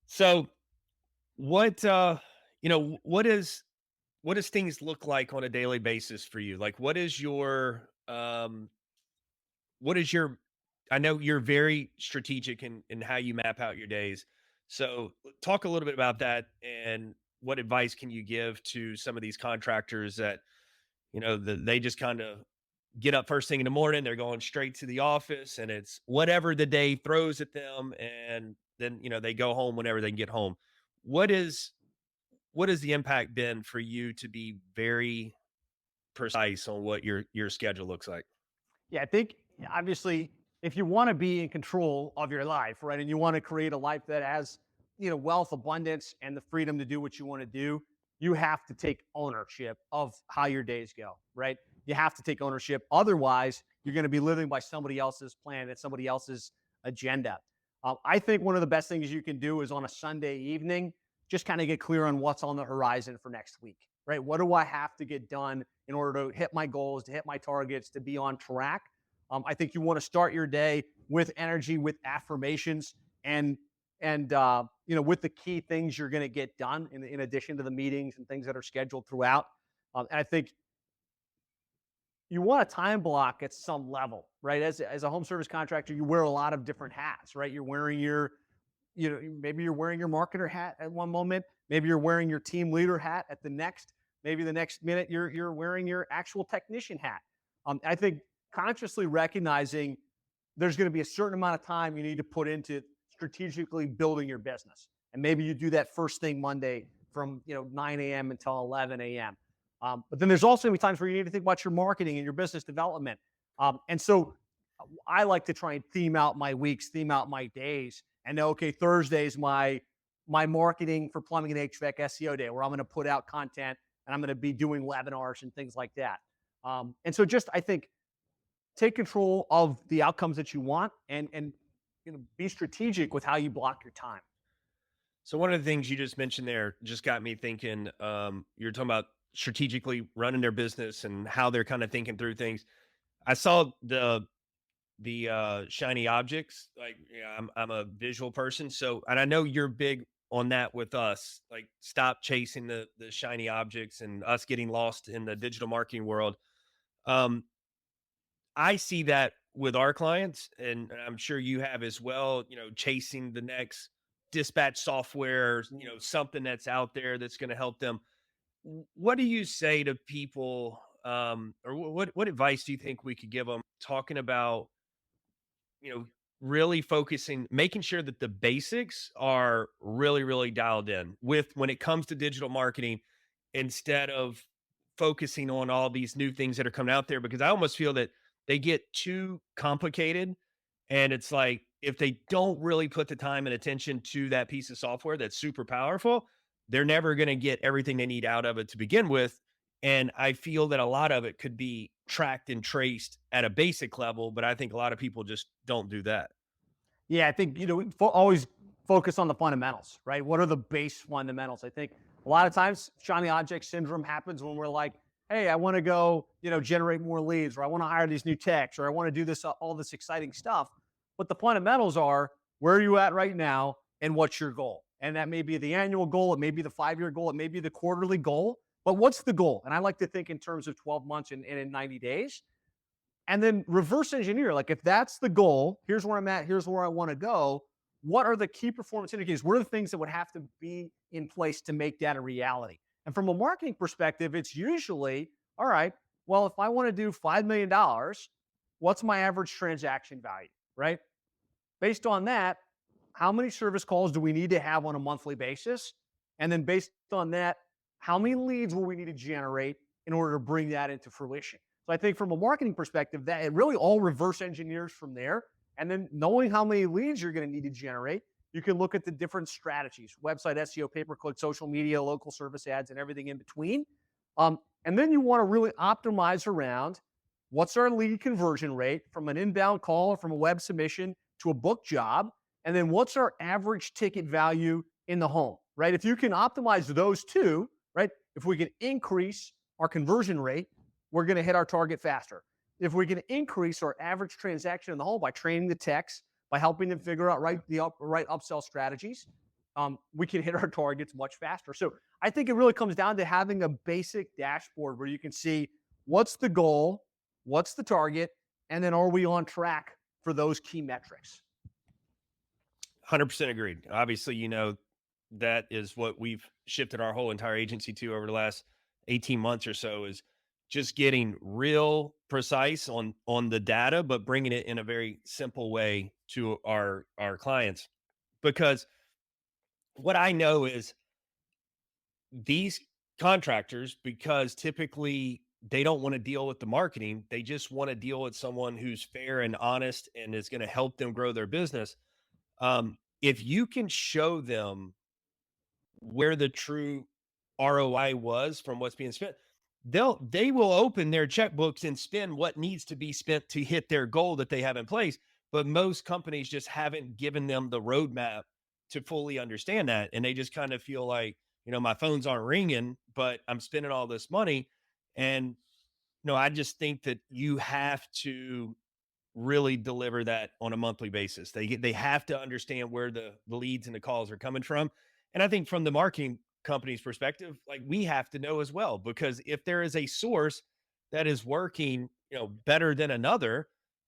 So, what what does things look like on a daily basis for you? Like, what is your I know you're very strategic in how you map out your days. So talk a little bit about that and what advice can you give to some of these contractors that, they just kind of get up first thing in the morning, they're going straight to the office and it's whatever the day throws at them and then, they go home whenever they can get home. What is what has the impact been for you to be very precise on what your schedule looks like? Yeah, I think obviously if you want to be in control of your life, right, and you want to create a life that has, wealth, abundance, and the freedom to do what you want to do, you have to take ownership of how your days go, right? You have to take ownership. Otherwise, you're going to be living by somebody else's plan and somebody else's agenda. I think one of the best things you can do is on a Sunday evening, just kind of get clear on what's on the horizon for next week, right? What do I have to get done in order to hit my goals, to hit my targets, to be on track? I think you want to start your day with energy, with affirmations, and with the key things you're going to get done in addition to the meetings and things that are scheduled throughout. And I think you want a time block at some level, right? As a home service contractor, you wear a lot of different hats, right? You're wearing maybe you're wearing your marketer hat at one moment, maybe you're wearing your team leader hat at the next, maybe the next minute you're wearing your actual technician hat. I think consciously recognizing there's going to be a certain amount of time you need to put into strategically building your business, and maybe you do that first thing Monday from 9 a.m. until 11 a.m. But then there's also going to be times where you need to think about your marketing and your business development. And so I like to try and theme out my weeks, theme out my days, and know, okay, Thursday's my marketing for plumbing and HVAC SEO day, where I'm going to put out content and I'm going to be doing webinars and things like that. And so just I think take control of the outcomes that you want, and be strategic with how you block your time. So one of the things you just mentioned there just got me thinking. You're talking about strategically running their business and how they're kind of thinking through things. I saw the shiny objects. Like, yeah, I'm a visual person, so and I know you're big on that with us. Like, stop chasing the shiny objects and us getting lost in the digital marketing world. Um, I see that with our clients, and I'm sure you have as well, chasing the next dispatch software, something that's out there that's going to help them. What do you say to people, or what advice do you think we could give them talking about, you know, really focusing, making sure that the basics are really, really dialed in with when it comes to digital marketing instead of focusing on all these new things that are coming out there? Because I almost feel that they get too complicated. And it's like, if they don't really put the time and attention to that piece of software that's super powerful, they're never going to get everything they need out of it to begin with. And I feel that a lot of it could be tracked and traced at a basic level, but I think a lot of people just don't do that. Yeah, I think always focus on the fundamentals, right? What are the base fundamentals? I think a lot of times shiny object syndrome happens when we're like, hey, I want to go, generate more leads, or I want to hire these new techs, or I want to do this, all this exciting stuff. But the fundamentals are, where are you at right now and what's your goal? And that may be the annual goal, it may be the 5-year goal, it may be the quarterly goal, but what's the goal? And I like to think in terms of 12 months and in 90 days. And then reverse engineer. Like, if that's the goal, here's where I'm at, here's where I want to go. What are the key performance indicators? What are the things that would have to be in place to make that a reality? And from a marketing perspective, it's usually, all right, well, if I want to do $5 million, what's my average transaction value, right? Based on that, how many service calls do we need to have on a monthly basis? And then based on that, how many leads will we need to generate in order to bring that into fruition? So I think from a marketing perspective, that it really all reverse engineers from there. And then knowing how many leads you're going to need to generate, you can look at the different strategies: website SEO, pay-per-click, social media, local service ads, and everything in between. And then you want to really optimize around what's our lead conversion rate from an inbound call or from a web submission to a book job. And then what's our average ticket value in the home, right? If you can optimize those two, right? If we can increase our conversion rate, we're going to hit our target faster. If we can increase our average transaction in the home by training the techs, by helping them figure out right upsell strategies, we can hit our targets much faster. So I think it really comes down to having a basic dashboard where you can see what's the goal, what's the target, and then are we on track for those key metrics? 100% agreed. Obviously, that is what we've shifted our whole entire agency to over the last 18 months or so, is just getting real precise on the data, but bringing it in a very simple way to our clients. Because what I know is these contractors, because typically they don't want to deal with the marketing, they just want to deal with someone who's fair and honest and is going to help them grow their business. If you can show them where the true ROI was from what's being spent, they will open their checkbooks and spend what needs to be spent to hit their goal that they have in place. But most companies just haven't given them the roadmap to fully understand that. And they just kind of feel like, my phones aren't ringing, but I'm spending all this money. And I just think that you have to really deliver that on a monthly basis. They have to understand where the leads and the calls are coming from. And I think from the marketing company's perspective, like, we have to know as well, because if there is a source that is working, better than another,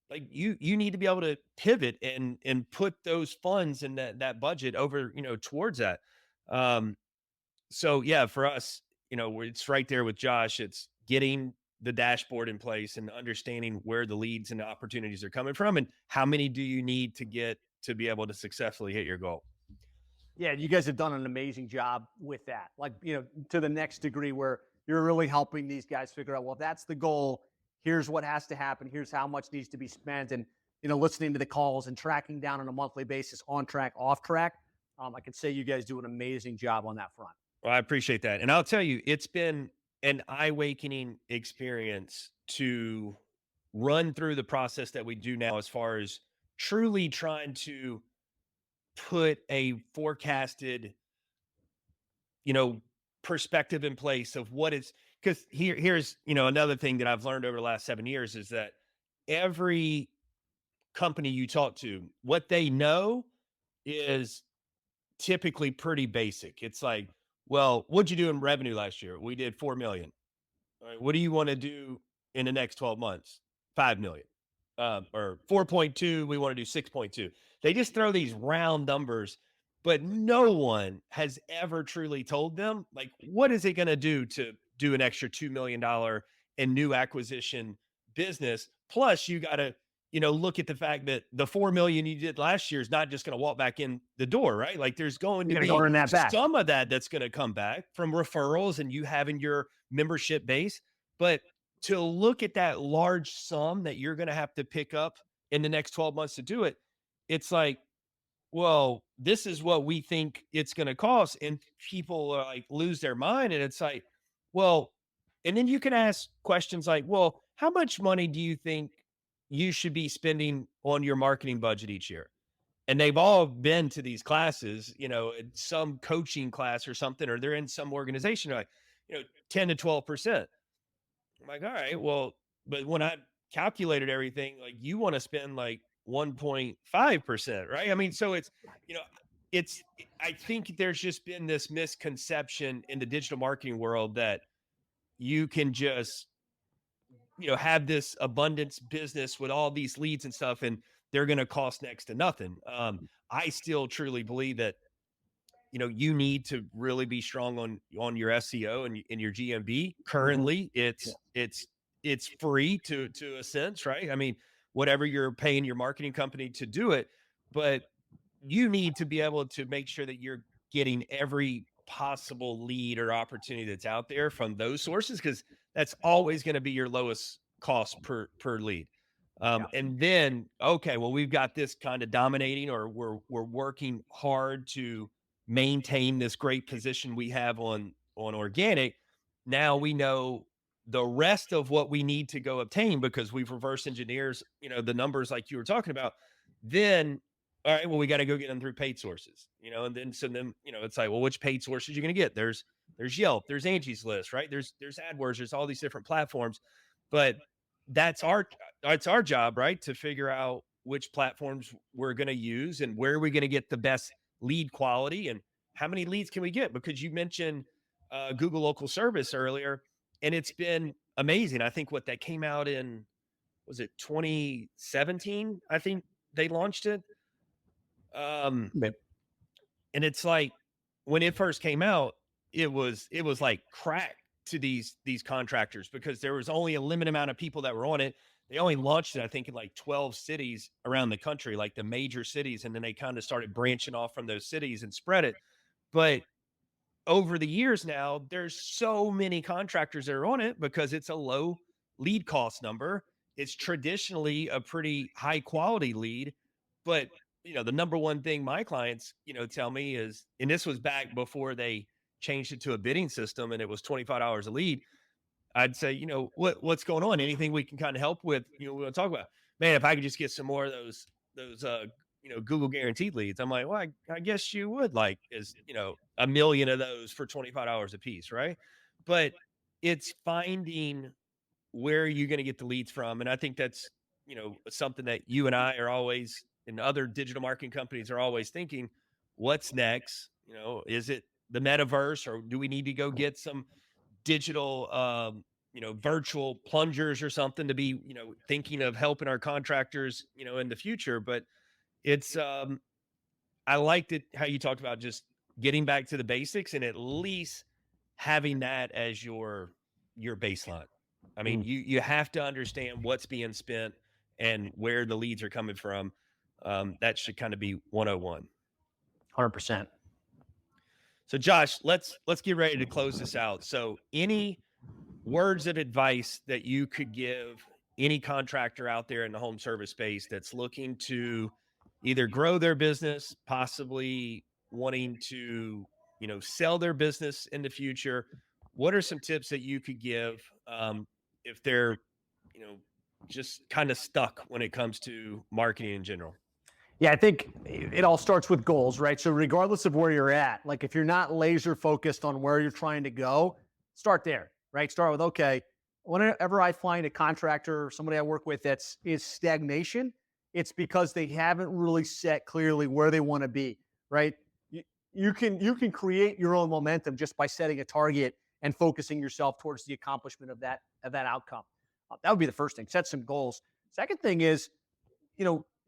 like, you need to be able to pivot and put those funds and that budget over, towards that. Um, so yeah, for us, it's right there with Josh. It's getting the dashboard in place and understanding where the leads and the opportunities are coming from, and how many do you need to get to be able to successfully hit your goal. Yeah, you guys have done an amazing job with that. Like, to the next degree, where you're really helping these guys figure out, well, if that's the goal, here's what has to happen, here's how much needs to be spent, and listening to the calls and tracking down on a monthly basis, on track, off track. I can say you guys do an amazing job on that front. Well, I appreciate that. And I'll tell you, it's been an eye-awakening experience to run through the process that we do now, as far as truly trying to put a forecasted, you know, perspective in place of what is, because here's, another thing that I've learned over the last 7 years is that every company you talk to, what they know is typically pretty basic. It's like, well, what'd you do in revenue last year? We did 4 million. All right, what do you want to do in the next 12 months? 5 million. Or 4.2, we want to do 6.2. They just throw these round numbers, but no one has ever truly told them, like, what is it going to do to do an extra $2 million in new acquisition business? Plus, you got to, look at the fact that the 4 million you did last year is not just going to walk back in the door, right? Like, there's going You to got to go be earn that back. some of that that's going to come back from referrals and you having your membership base. But to look at that large sum that you're going to have to pick up in the next 12 months to do it, it's like, well, this is what we think it's going to cost. And people are like, lose their mind. And it's like, well, and then you can ask questions like, well, how much money do you think you should be spending on your marketing budget each year? and they've all been to these classes, some coaching class or something, or they're in some organization, like, 10 to 12%. I'm like, all right, well, but when I calculated everything, like you want to spend like 1.5%, right? I mean, so you know, I think there's just been this misconception in the digital marketing world that you can just, have this abundance business with all these leads and stuff, and they're going to cost next to nothing. I still truly believe that you need to really be strong on your SEO and your GMB. Mhm. Currently, Yeah. it's free to a sense, right? I mean, whatever you're paying your marketing company to do it, but you need to be able to make sure that you're getting every possible lead or opportunity that's out there from those sources, because that's always going to be your lowest cost per lead. Yeah. And then, okay, well, we've got this kind of dominating, or we're working hard to maintain this great position we have on organic. Now we know the rest of what we need to go obtain, because we've reverse engineers, the numbers like you were talking about. Then, all right, well, we got to go get them through paid sources, and then it's like, well, which paid sources you're going to get? There's Yelp, there's Angie's List, right? There's AdWords, there's all these different platforms, but that's our job, right, to figure out which platforms we're going to use and where we're going to get the best lead quality and how many leads can we get, because you mentioned Google local service earlier, and it's been amazing. I think what that came out in, was it 2017? I think they launched it. Um, But and it's like, when it first came out, it was like crack to these contractors, because there was only a limited amount of people that were on it. They only launched it, I think, in like 12 cities around the country, like the major cities, and then they kind of started branching off from those cities and spread it. But over the years now, there's so many contractors that are on it because it's a low lead cost number. It's traditionally a pretty high quality lead. But, the number one thing my clients, tell me is, and this was back before they changed it to a bidding system and it was $25 a lead. I'd say, what's going on? Anything we can kind of help with, we want to talk about. Man, if I could just get some more of those Google guaranteed leads. I'm like, well, I guess you would like, is, a million of those for $25 a piece, right? But it's finding where you're going to get the leads from. And I think that's, something that you and I are always, and other digital marketing companies are always thinking, what's next? Is it the metaverse, or do we need to go get some digital, virtual plungers or something to be, thinking of helping our contractors, in the future? But it's, I liked it how you talked about just getting back to the basics, and at least having that as your baseline. I mean, mm, you have to understand what's being spent and where the leads are coming from. That should kind of be 101. 100%. So Josh, let's get ready to close this out. So any words of advice that you could give any contractor out there in the home service space that's looking to either grow their business, possibly wanting to, sell their business in the future? What are some tips that you could give, if they're, you know, just kind of stuck when it comes to marketing in general? Yeah, I think it all starts with goals, right? So regardless of where you're at, like if you're not laser focused on where you're trying to go, start there, right? Start with, okay, whenever I find a contractor or somebody I work with that's is stagnation, it's because they haven't really set clearly where they want to be, right? You, you can create your own momentum just by setting a target and focusing yourself towards the accomplishment of that outcome. That would be the first thing. Set some goals. Second thing is,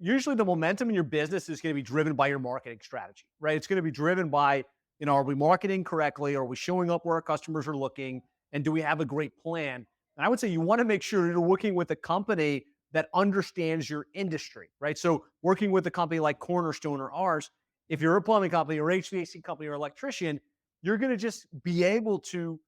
usually the momentum in your business is going to be driven by your marketing strategy, right? It's going to be driven by, are we marketing correctly? Are we showing up where our customers are looking? And do we have a great plan? And I would say you want to make sure you're working with a company that understands your industry, right? So working with a company like Cornerstone or ours, if you're a plumbing company or HVAC company or electrician, you're going to just be able to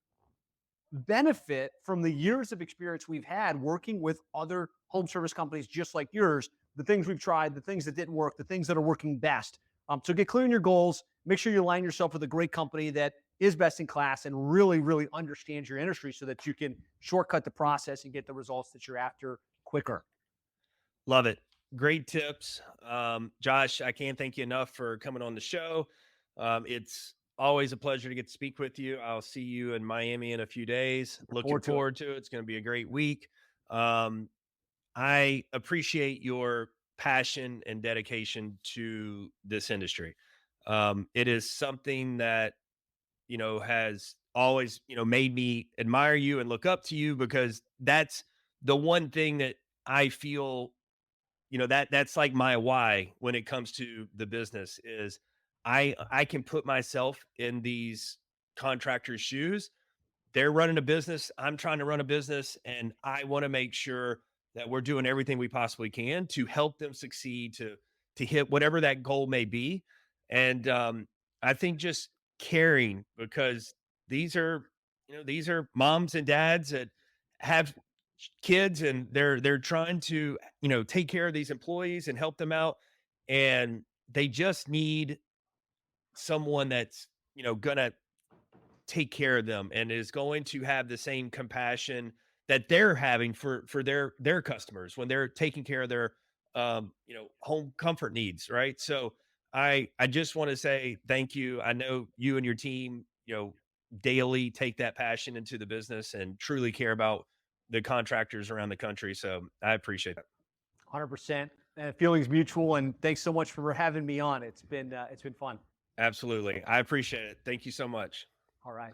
benefit from the years of experience we've had working with other home service companies just like yours, the things we've tried, the things that didn't work, the things that are working best. So get clear on your goals. Make sure you align yourself with a great company that is best in class and really, really understands your industry so that you can shortcut the process and get the results that you're after quicker. Love it. great tips. Josh, I can't thank you enough for coming on the show. It's always a pleasure to get to speak with you. I'll see you in Miami in a few days. Looking Looking forward to it. forward to it. It's going to be a great week. Um, I appreciate your passion and dedication to this industry. It is something that, has always, made me admire you and look up to you, because that's the one thing that I feel, that's like my why when it comes to the business is I can put myself in these contractors' shoes. They're running a business, I'm trying to run a business, and I want to make sure that we're doing everything we possibly can to help them succeed, to hit whatever that goal may be. And I think just caring, because these are, these are moms and dads that have kids, and they're trying to, take care of these employees and help them out, and they just need someone that's, gonna take care of them and is going to have the same compassion that they're having for their customers when they're taking care of their home comfort needs, right? So I just want to say thank you. I know you and your team, daily take that passion into the business and truly care about the contractors around the country, so I appreciate that. 100%. And feelings mutual. And thanks so much for having me on. It's been fun. Absolutely, I appreciate it. Thank you so much. All right.